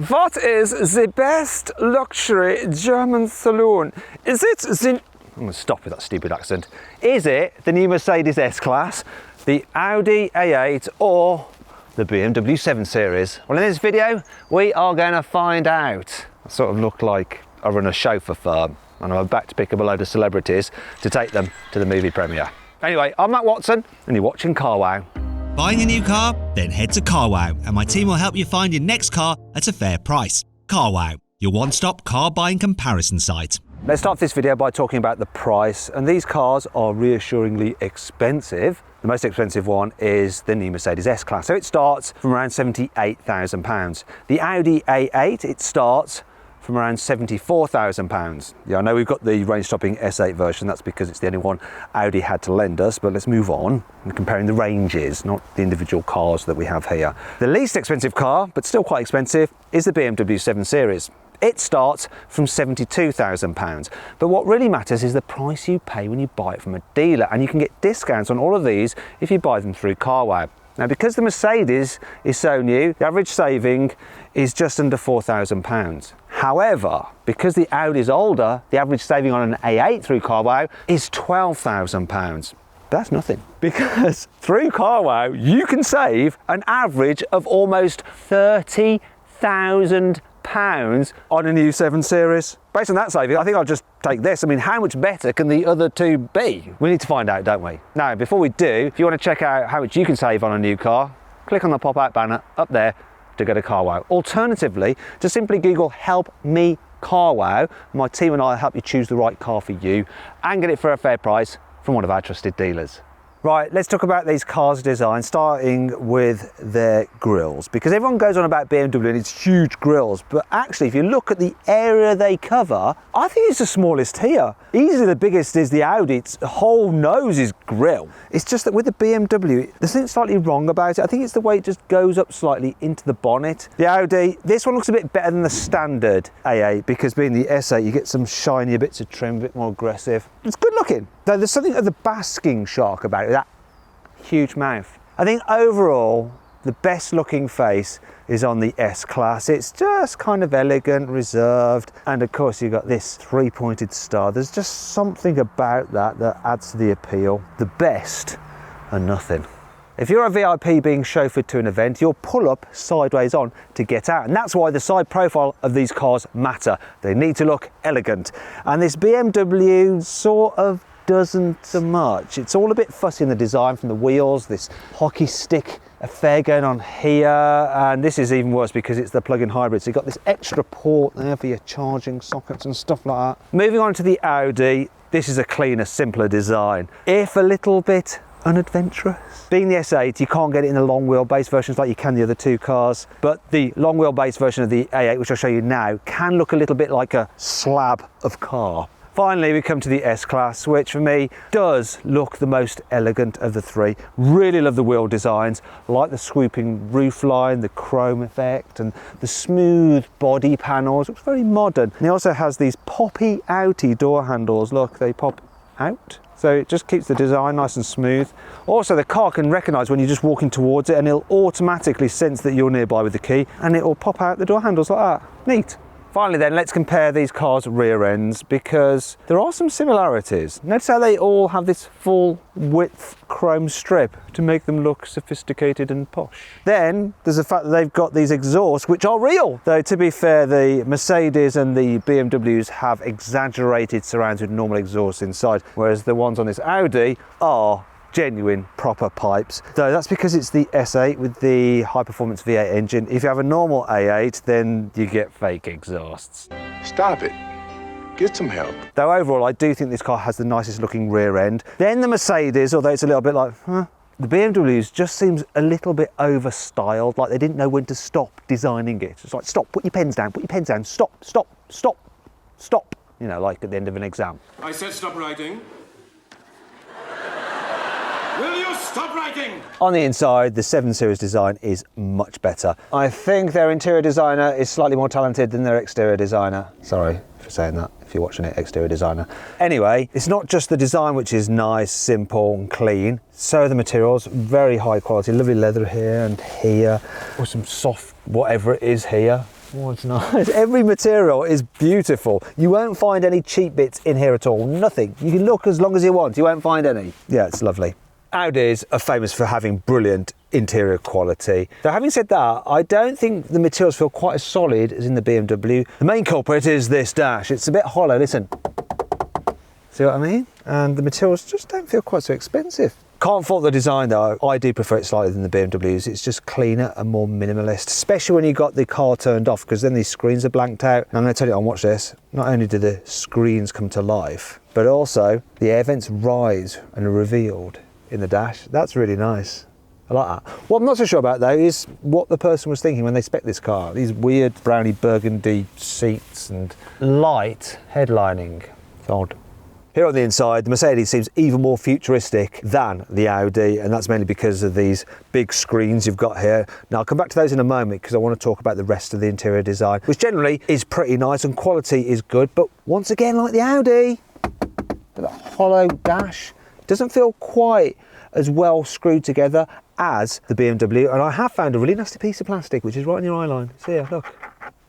What is the best luxury German saloon? Is it the... I'm going to stop with that stupid accent. Is it the new Mercedes S-Class, the Audi A8 or the BMW 7 Series? Well, in this video, we are going to find out. I sort of look like I run a chauffeur firm and I'm about to pick up a load of celebrities to take them to the movie premiere. Anyway, I'm Matt Watson and you're watching Carwow. Buying a new car? Then head to Carwow and my team will help you find your next car at a fair price. Carwow, your one-stop car buying comparison site. Let's start this video by talking about the price, and these cars are reassuringly expensive. The most expensive one is the new Mercedes S-Class, so it starts from around £78,000. The Audi A8, it starts from around £74,000. Yeah, I know we've got the range-topping S8 version, that's because it's the only one Audi had to lend us, but let's move on and comparing the ranges, not the individual cars that we have here. The least expensive car, but still quite expensive, is the BMW 7 Series. It starts from £72,000. But what really matters is the price you pay when you buy it from a dealer, and you can get discounts on all of these if you buy them through Carwow. Now, because the Mercedes is so new, the average saving is just under £4,000. However, because the Audi is older, the average saving on an A8 through Carwow is £12,000. That's nothing, because through Carwow you can save an average of almost £30,000 on a new 7 Series. Based on that saving, I think I'll just take this. I mean, how much better can the other two be? We need to find out, don't we? Now, before we do, if you want to check out how much you can save on a new car, click on the pop-out banner up there to go to Carwow. Alternatively, just simply Google "Help Me Carwow." My team and I will help you choose the right car for you and get it for a fair price from one of our trusted dealers. Right, let's talk about these cars' design, starting with their grills, because everyone goes on about BMW and its huge grills, but actually if you look at the area they cover, I think it's the smallest here. Easily the biggest is the Audi. Its whole nose is grill. It's just that with the BMW, there's something slightly wrong about it. I think it's the way it just goes up slightly into the bonnet. The Audi, this one looks a bit better than the standard A8, because being the S8 you get some shinier bits of trim, a bit more aggressive. It's good looking, though there's something of the basking shark about it, that huge mouth. I think overall the best looking face is on the S-Class. It's just kind of elegant, reserved, and of course you've got this three-pointed star. There's just something about that that adds to the appeal. The best are nothing. If you're a VIP being chauffeured to an event, you'll pull up sideways on to get out, and that's why the side profile of these cars matter. They need to look elegant, and this BMW sort of doesn't so much. It's all a bit fussy in the design, from the wheels, this hockey stick affair going on here, and this is even worse because it's the plug-in hybrid, so you've got this extra port there for your charging sockets and stuff like that. Moving on to the Audi, this is a cleaner, simpler design, if a little bit unadventurous. Being the S8, you can't get it in the long wheelbase versions like you can the other two cars, but the long wheelbase version of the A8, which I'll show you now, can look a little bit like a slab of car. Finally, we come to the S-Class, which for me does look the most elegant of the three. Really love the wheel designs, like the swooping roofline, the chrome effect, and the smooth body panels. Looks very modern. And it also has these poppy outy door handles. Look, they pop out. So it just keeps the design nice and smooth. Also, the car can recognise when you're just walking towards it, and it'll automatically sense that you're nearby with the key, and it'll pop out the door handles like that. Neat. Finally then, let's compare these cars' rear ends, because there are some similarities. Notice how they all have this full width chrome strip to make them look sophisticated and posh. Then there's the fact that they've got these exhausts, which are real. Though to be fair, the Mercedes and the BMWs have exaggerated surrounds with normal exhausts inside, whereas the ones on this Audi are genuine proper pipes, though that's because it's the S8 with the high performance V8 engine. If you have a normal A8, then you get fake exhausts. Stop it. Get some help. Though overall I do think this car has the nicest looking rear end. Then the Mercedes, although it's a little bit like, the BMWs just seems a little bit over styled, like they didn't know when to stop designing it. It's like, stop, put your pens down, stop, stop, stop, stop. You know, like at the end of an exam. I said stop writing. Will you stop writing? On the inside, the 7 Series design is much better. I think their interior designer is slightly more talented than their exterior designer. Sorry for saying that, if you're watching it, exterior designer. Anyway, it's not just the design which is nice, simple and clean. So are the materials, very high quality, lovely leather here and here, or some soft whatever it is here. Oh, it's nice. Every material is beautiful. You won't find any cheap bits in here at all. Nothing. You can look as long as you want. You won't find any. Yeah, it's lovely. Audis are famous for having brilliant interior quality. Though having said that, I don't think the materials feel quite as solid as in the BMW. The main culprit is this dash. It's a bit hollow, listen. See what I mean? And the materials just don't feel quite so expensive. Can't fault the design though. I do prefer it slightly than the BMWs. It's just cleaner and more minimalist, especially when you got the car turned off, because then these screens are blanked out. And I'm going to tell you on, watch this. Not only do the screens come to life, but also the air vents rise and are revealed in the dash. That's really nice. I like that. What I'm not so sure about though is what the person was thinking when they spec'd this car. These weird browny burgundy seats and light headlining. It's odd. Here on the inside, the Mercedes seems even more futuristic than the Audi, and that's mainly because of these big screens you've got here. Now I'll come back to those in a moment because I want to talk about the rest of the interior design, which generally is pretty nice and quality is good, but once again, like the Audi, the hollow dash doesn't feel quite as well screwed together as the BMW, and I have found a really nasty piece of plastic which is right in your eye line. See here, look.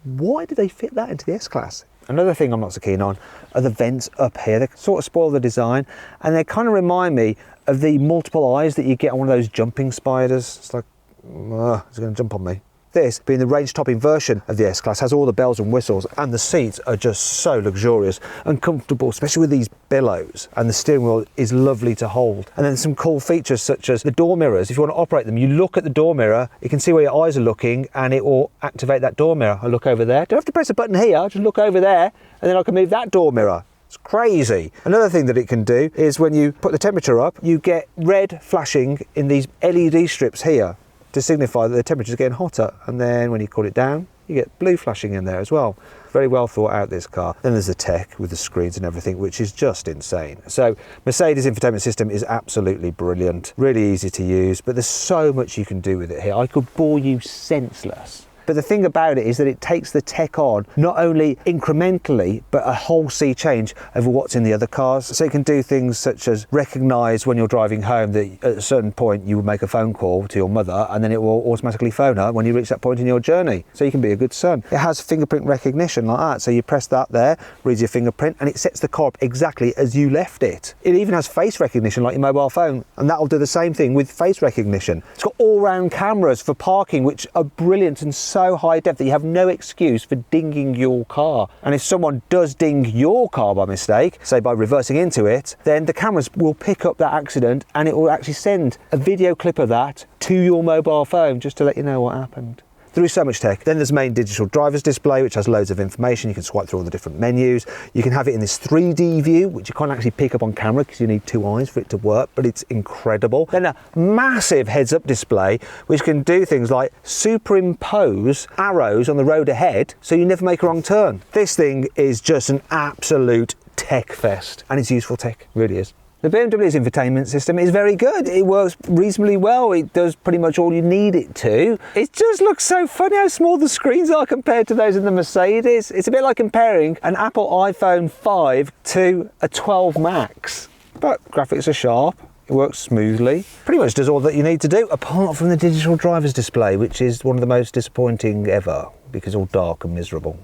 Why did they fit that into the S-Class? Another thing I'm not so keen on are the vents up here. They sort of spoil the design, and they kind of remind me of the multiple eyes that you get on one of those jumping spiders. It's like, it's going to jump on me. This, being the range-topping version of the S-Class, has all the bells and whistles, and the seats are just so luxurious and comfortable, especially with these billows, and the steering wheel is lovely to hold. And then some cool features such as the door mirrors. If you want to operate them, you look at the door mirror, you can see where your eyes are looking, and it will activate that door mirror. I look over there. Don't have to press a button here, just look over there, and then I can move that door mirror. It's crazy. Another thing that it can do is when you put the temperature up, you get red flashing in these LED strips here to signify that the temperature is getting hotter, and then when you cool it down you get blue flashing in there as well. Very well thought out, this car. Then there's the tech with the screens and everything, which is just insane. So Mercedes infotainment system is absolutely brilliant, really easy to use, but there's so much you can do with it here. I could bore you senseless. But the thing about it is that it takes the tech on not only incrementally, but a whole sea change over what's in the other cars. So it can do things such as recognise when you're driving home that at a certain point you will make a phone call to your mother, and then it will automatically phone her when you reach that point in your journey. So you can be a good son. It has fingerprint recognition like that. So you press that there, reads your fingerprint, and it sets the car up exactly as you left it. It even has face recognition like your mobile phone, and that will do the same thing with face recognition. It's got all-round cameras for parking, which are brilliant and so high depth that you have no excuse for dinging your car. And if someone does ding your car by mistake, say by reversing into it, then the cameras will pick up that accident and it will actually send a video clip of that to your mobile phone just to let you know what happened. There is so much tech. Then there's main digital driver's display, which has loads of information. You can swipe through all the different menus. You can have it in this 3D view, which you can't actually pick up on camera because you need two eyes for it to work, but it's incredible. Then a massive heads-up display, which can do things like superimpose arrows on the road ahead so you never make a wrong turn. This thing is just an absolute tech fest, and it's useful tech, it really is. The BMW's infotainment system is very good. It works reasonably well. It does pretty much all you need it to. It just looks so funny how small the screens are compared to those in the Mercedes. It's a bit like comparing an Apple iPhone 5 to a 12 Max. But graphics are sharp. It works smoothly. Pretty much does all that you need to do, apart from the digital driver's display, which is one of the most disappointing ever because it's all dark and miserable.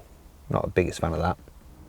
Not the biggest fan of that.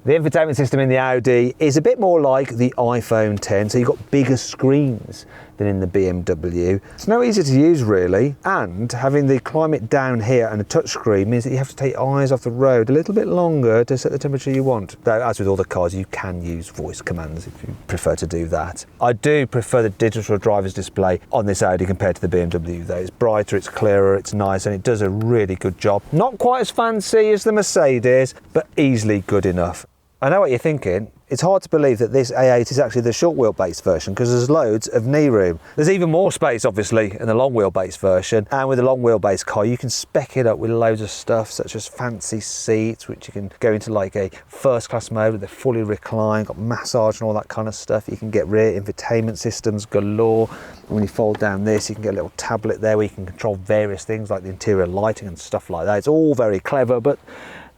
The infotainment system in the Audi is a bit more like the iPhone 10, so you've got bigger screens than in the BMW. It's no easier to use really, and having the climate down here and a touchscreen means that you have to take your eyes off the road a little bit longer to set the temperature you want. Though, as with all the cars, you can use voice commands if you prefer to do that. I do prefer the digital driver's display on this Audi compared to the BMW though. It's brighter, it's clearer, it's nice, and it does a really good job. Not quite as fancy as the Mercedes, but easily good enough. I know what you're thinking. It's hard to believe that this A8 is actually the short wheelbase version because there's loads of knee room. There's even more space obviously in the long wheelbase version, and with the long wheelbase car you can spec it up with loads of stuff such as fancy seats which you can go into like a first class mode. They're fully reclined, got massage and all that kind of stuff. You can get rear infotainment systems galore. When you fold down this you can get a little tablet there where you can control various things like the interior lighting and stuff like that. It's all very clever, but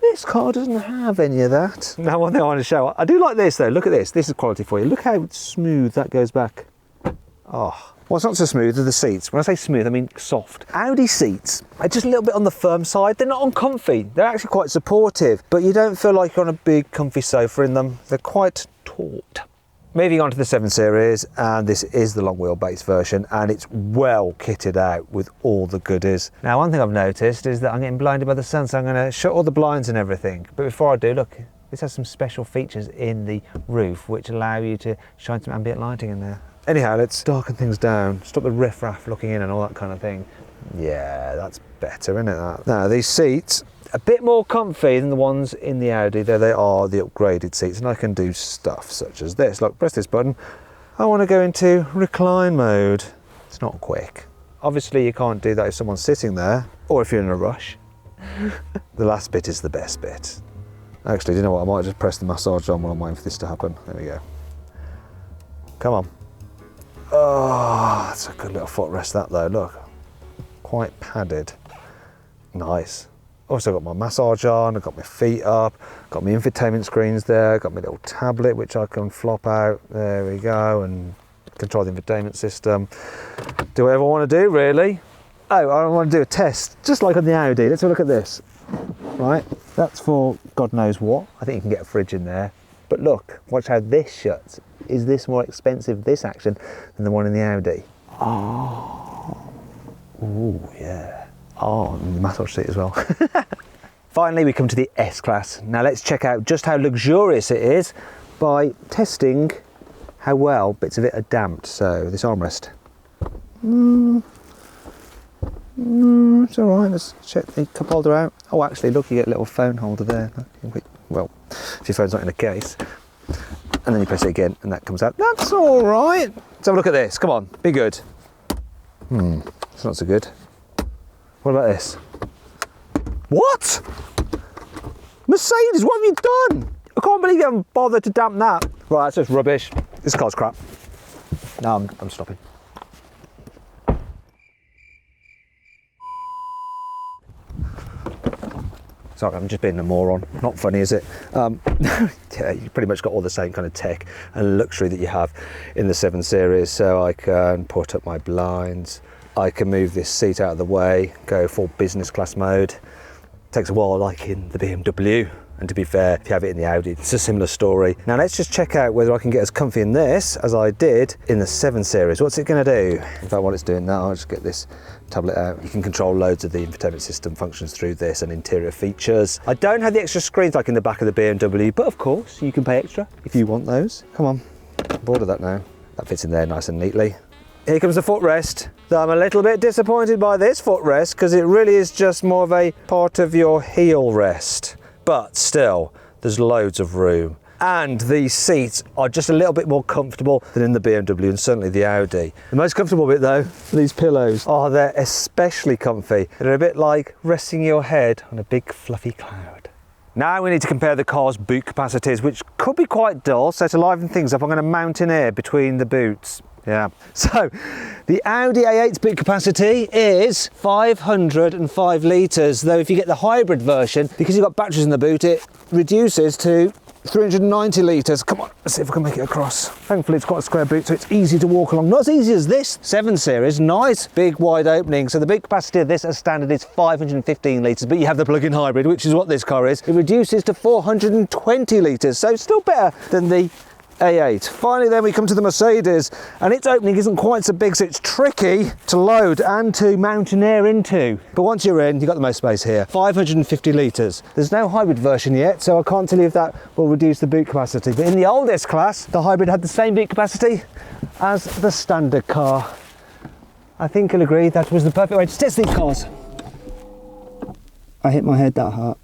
this car doesn't have any of that. Now one thing I want to show, I do like this though, look at this, this is quality for you. Look how smooth that goes back. Oh, What's not so smooth are the seats. When I say smooth, I mean soft. Audi seats are just a little bit on the firm side. They're not uncomfy. They're actually quite supportive, but you don't feel like you're on a big comfy sofa in them. They're quite taut. Moving on to the 7 Series, and this is the long wheelbase version, and it's well kitted out with all the goodies. Now, one thing I've noticed is that I'm getting blinded by the sun, so I'm going to shut all the blinds and everything. But before I do, look, this has some special features in the roof which allow you to shine some ambient lighting in there. Anyhow, let's darken things down, stop the riff-raff looking in and all that kind of thing. Yeah, that's better, isn't it, that? Now, these seats, a bit more comfy than the ones in the Audi, though they are the upgraded seats, and I can do stuff such as this. Look, press this button. I want to go into recline mode. It's not quick. Obviously, you can't do that if someone's sitting there, or if you're in a rush. The last bit is the best bit. Actually, do you know what? I might just press the massage on while I'm waiting for this to happen. There we go. Come on. Oh, that's a good little footrest, that though. Look, quite padded. Nice. Also got my massage on, I've got my feet up, got my infotainment screens there, got my little tablet which I can flop out, there we go, and control the infotainment system. Do whatever I want to do, really. Oh, I want to do a test, just like on the Audi. Let's have a look at this. Right, that's for God knows what. I think you can get a fridge in there. But look, watch how this shuts. Is this more expensive, this action, than the one in the Audi? Oh, ooh, yeah. Oh, and the massage seat as well. Finally, we come to the S-Class. Now let's check out just how luxurious it is by testing how well bits of it are damped. So this armrest. It's all right. Let's check the cup holder out. Oh, actually, look, you get a little phone holder there. Well, if your phone's not in a case. And then you press it again and that comes out. That's all right. Let's have a look at this. Come on, be good. It's not so good. What about this? What? Mercedes, what have you done? I can't believe you haven't bothered to damp that. Right, that's just rubbish. This car's crap. No, I'm stopping. Sorry, I'm just being a moron. Not funny, is it? Yeah, you pretty much got all the same kind of tech and luxury that you have in the 7 Series. So I can put up my blinds. I can move this seat out of the way, go full business class mode. Takes a while, like in the BMW. And to be fair, if you have it in the Audi, it's a similar story. Now let's just check out whether I can get as comfy in this as I did in the 7 Series. What's it going to do? In fact, while it's doing that, I'll just get this tablet out. You can control loads of the infotainment system functions through this and interior features. I don't have the extra screens like in the back of the BMW, but of course you can pay extra if you want those. Come on, I'm bored of that now. That fits in there nice and neatly. Here comes the footrest. I'm a little bit disappointed by this footrest because it really is just more of a part of your heel rest. But still, there's loads of room. And these seats are just a little bit more comfortable than in the BMW and certainly the Audi. The most comfortable bit though, these pillows. Oh, they're especially comfy. They're a bit like resting your head on a big fluffy cloud. Now we need to compare the car's boot capacities, which could be quite dull. So to liven things up, I'm going to mountaineer between the boots. Yeah. So the Audi A8's boot capacity is 505 litres, though if you get the hybrid version, because you've got batteries in the boot, it reduces to 390 litres. Come on, let's see if we can make it across. Thankfully it's quite a square boot, so it's easy to walk along. Not as easy as this 7 Series, nice big wide opening. So the boot capacity of this as standard is 515 litres, but you have the plug-in hybrid, which is what this car is. It reduces to 420 litres, so still better than the A8. Finally then we come to the Mercedes, and its opening isn't quite so big, so it's tricky to load and to mountaineer into. But once you're in, you've got the most space here. 550 litres. There's no hybrid version yet, so I can't tell you if that will reduce the boot capacity. But in the old S-Class, the hybrid had the same boot capacity as the standard car. I think you'll agree that was the perfect way to test these cars. I hit my head that hard.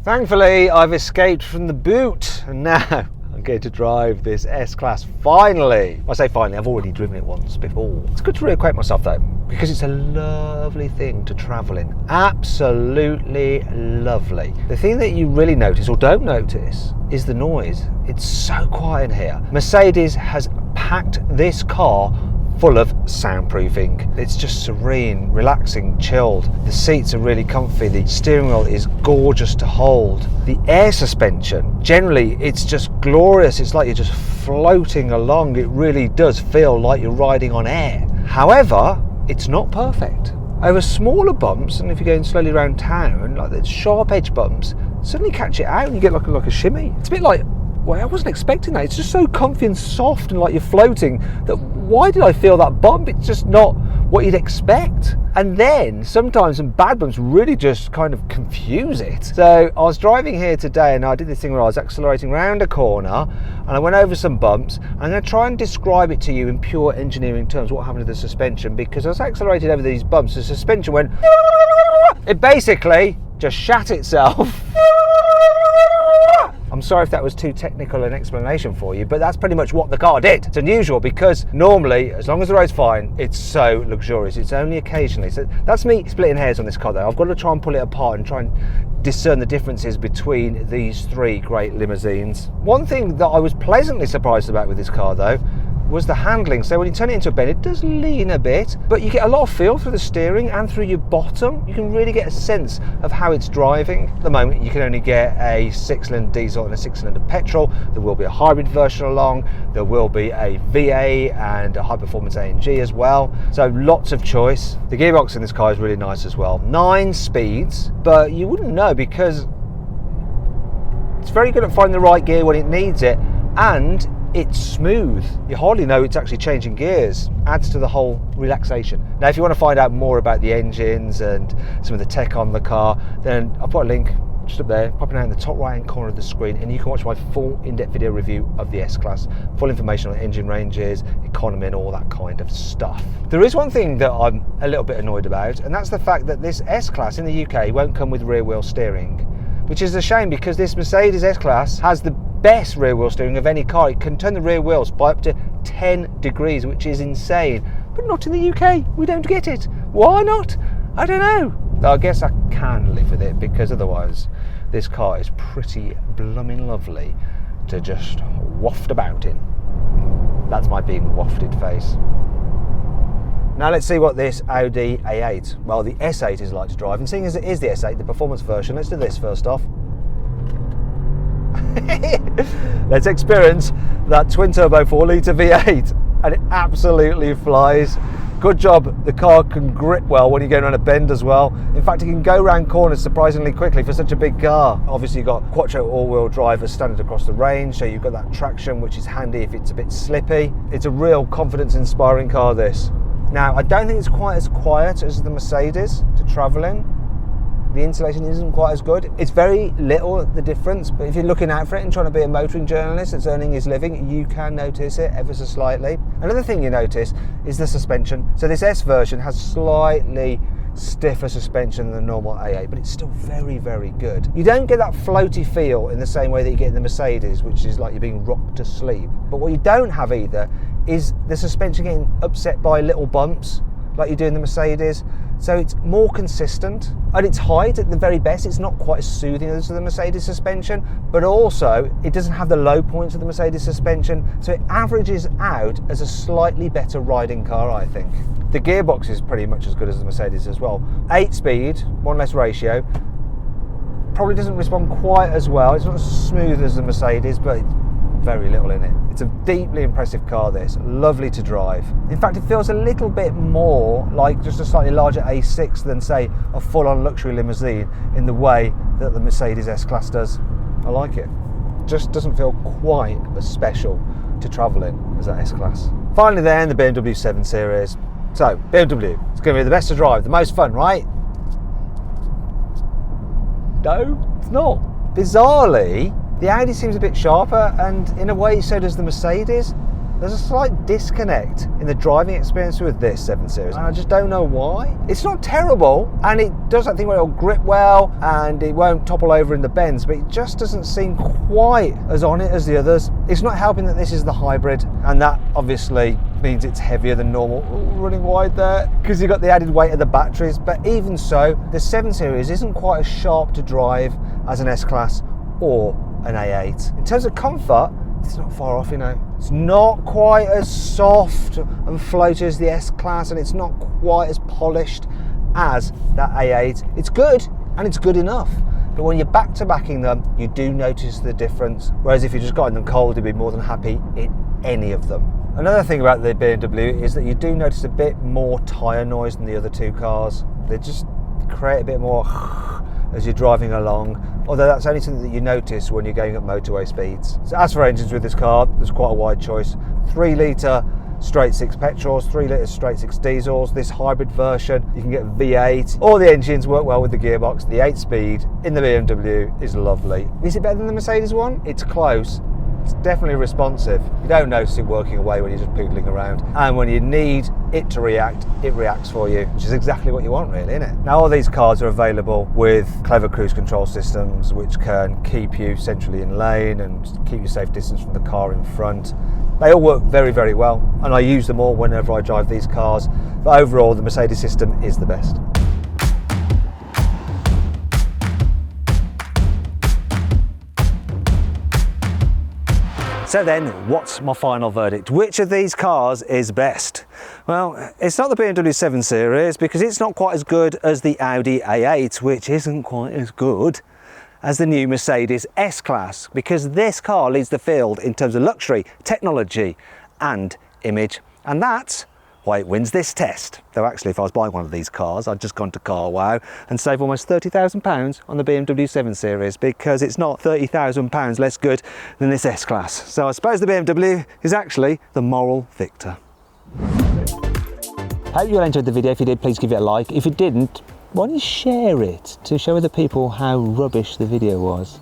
Thankfully, I've escaped from the boot, and now I'm going to drive this S-Class finally. I say finally, I've already driven it once before. It's good to reacquaint myself though, because it's a lovely thing to travel in. Absolutely lovely. The thing that you really notice or don't notice is the noise. It's so quiet in here. Mercedes has packed this car full of soundproofing. It's just serene, relaxing, chilled. The seats are really comfy. The steering wheel is gorgeous to hold. The air suspension, generally it's just glorious. It's like you're just floating along. It really does feel like you're riding on air. However, it's not perfect. Over smaller bumps, and if you're going slowly around town, like the sharp edge bumps, suddenly catch it out and you get like a shimmy. It's a bit like, well, I wasn't expecting that. It's just so comfy and soft and like you're floating that why did I feel that bump? It's just not what you'd expect. And then sometimes some bad bumps really just kind of confuse it. So I was driving here today and I did this thing where I was accelerating around a corner and I went over some bumps. I'm going to try and describe it to you in pure engineering terms, what happened to the suspension, because as I accelerated over these bumps, the suspension went, it basically just shat itself. I'm sorry if that was too technical an explanation for you, but that's pretty much what the car did. It's unusual because normally, as long as the road's fine, it's so luxurious. It's only occasionally. So that's me splitting hairs on this car though. I've got to try and pull it apart and try and discern the differences between these three great limousines. One thing that I was pleasantly surprised about with this car though was the handling. So when you turn it into a bend, it does lean a bit, but you get a lot of feel through the steering and through your bottom. You can really get a sense of how it's driving. At the moment, you can only get a 6-cylinder diesel and a 6-cylinder petrol. There will be a hybrid version along. There will be a V8 and a high-performance AMG as well. So lots of choice. The gearbox in this car is really nice as well. 9 speeds, but you wouldn't know because it's very good at finding the right gear when it needs it, and it's smooth. You hardly know it's actually changing gears. Adds to the whole relaxation. Now, if you want to find out more about the engines and some of the tech on the car, then I'll put a link just up there, popping out in the top right hand corner of the screen, and you can watch my full in-depth video review of the S-Class. Full information on engine ranges, economy and all that kind of stuff. There is one thing that I'm a little bit annoyed about, and that's the fact that this S-Class in the UK won't come with rear wheel steering, which is a shame because this Mercedes S-Class has the best rear wheel steering of any car. It can turn the rear wheels by up to 10 degrees, which is insane, but not in the UK. We don't get it. Why not? I don't know. I guess I can live with it because otherwise this car is pretty blooming lovely to just waft about in. That's my being wafted face. Now let's see what this Audi A8, well, the S8 is like to drive, and seeing as it is the S8, the performance version, let's do this first off. Let's experience that twin turbo 4-litre V8, and it absolutely flies. Good job, the car can grip well when you're going around a bend as well. In fact, it can go around corners surprisingly quickly for such a big car. Obviously you've got Quattro all-wheel drive as standard across the range, so you've got that traction which is handy if it's a bit slippy. It's a real confidence-inspiring car, this. Now, I don't think it's quite as quiet as the Mercedes to travel in. The insulation isn't quite as good. It's very little, the difference, but if you're looking out for it and trying to be a motoring journalist that's earning his living, you can notice it ever so slightly. Another thing you notice is the suspension. So this S version has slightly stiffer suspension than the normal A8, but it's still very, very good. You don't get that floaty feel in the same way that you get in the Mercedes, which is like you're being rocked to sleep. But what you don't have either is the suspension getting upset by little bumps like you do in the Mercedes. So it's more consistent. At its height, at the very best, it's not quite as soothing as the Mercedes suspension, but also it doesn't have the low points of the Mercedes suspension, so it averages out as a slightly better riding car, I think. The gearbox is pretty much as good as the Mercedes as well. 8-speed, 1 less ratio. Probably doesn't respond quite as well. It's not as smooth as the Mercedes, but very little in it. It's a deeply impressive car, this. Lovely to drive. In fact, it feels a little bit more like just a slightly larger A6 than, say, a full-on luxury limousine in the way that the Mercedes S-Class does. I like it. Just doesn't feel quite as special to travel in as that S-Class. Finally then, the BMW 7 Series. So, BMW, it's going to be the best to drive, the most fun, right? No, it's not. Bizarrely, the Audi seems a bit sharper, and in a way so does the Mercedes. There's a slight disconnect in the driving experience with this 7 Series, and I just don't know why. It's not terrible, and it does that thing where it'll grip well, and it won't topple over in the bends, but it just doesn't seem quite as on it as the others. It's not helping that this is the hybrid, and that obviously means it's heavier than normal. Ooh, running wide there, because you've got the added weight of the batteries, but even so, the 7 Series isn't quite as sharp to drive as an S-Class or an A8. In terms of comfort, it's not far off, you know. It's not quite as soft and floaty as the S-Class, and it's not quite as polished as that A8. It's good, and it's good enough. But when you're back-to-backing them, you do notice the difference. Whereas if you just got in them cold, you'd be more than happy in any of them. Another thing about the BMW is that you do notice a bit more tyre noise than the other two cars. They just create a bit more as you're driving along, although that's only something that you notice when you're going at motorway speeds. So as for engines with this car, there's quite a wide choice. 3 litre straight 6 petrols, 3 litre straight 6 diesels. This hybrid version, you can get V8. All the engines work well with the gearbox. The 8-speed in the BMW is lovely. Is it better than the Mercedes one? It's close. It's definitely responsive. You don't notice it working away when you're just poodling around. And when you need it to react, it reacts for you, which is exactly what you want really, isn't it? Now all these cars are available with clever cruise control systems which can keep you centrally in lane and keep you safe distance from the car in front. They all work very, very well, and I use them all whenever I drive these cars. But overall, the Mercedes system is the best. So then, what's my final verdict? Which of these cars is best? Well, it's not the BMW 7 Series because it's not quite as good as the Audi A8, which isn't quite as good as the new Mercedes S-Class, because this car leads the field in terms of luxury, technology and image, and that's why it wins this test. Though actually, if I was buying one of these cars, I'd just gone to CarWow and save almost £30,000 on the BMW 7 Series, because it's not £30,000 less good than this S-Class. So I suppose the BMW is actually the moral victor. Hope you all enjoyed the video. If you did, please give it a like. If you didn't, why don't you share it to show other people how rubbish the video was?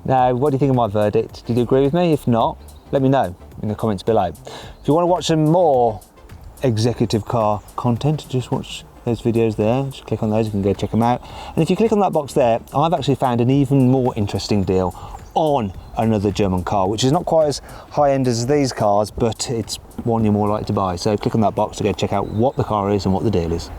Now, what do you think of my verdict? Did you agree with me? If not, let me know in the comments below. If you want to watch some more executive car content, just watch those videos there. Just click on those, you can go check them out. And if you click on that box there, I've actually found an even more interesting deal on another German car, which is not quite as high end as these cars, but it's one you're more likely to buy. So click on that box to go check out what the car is and what the deal is.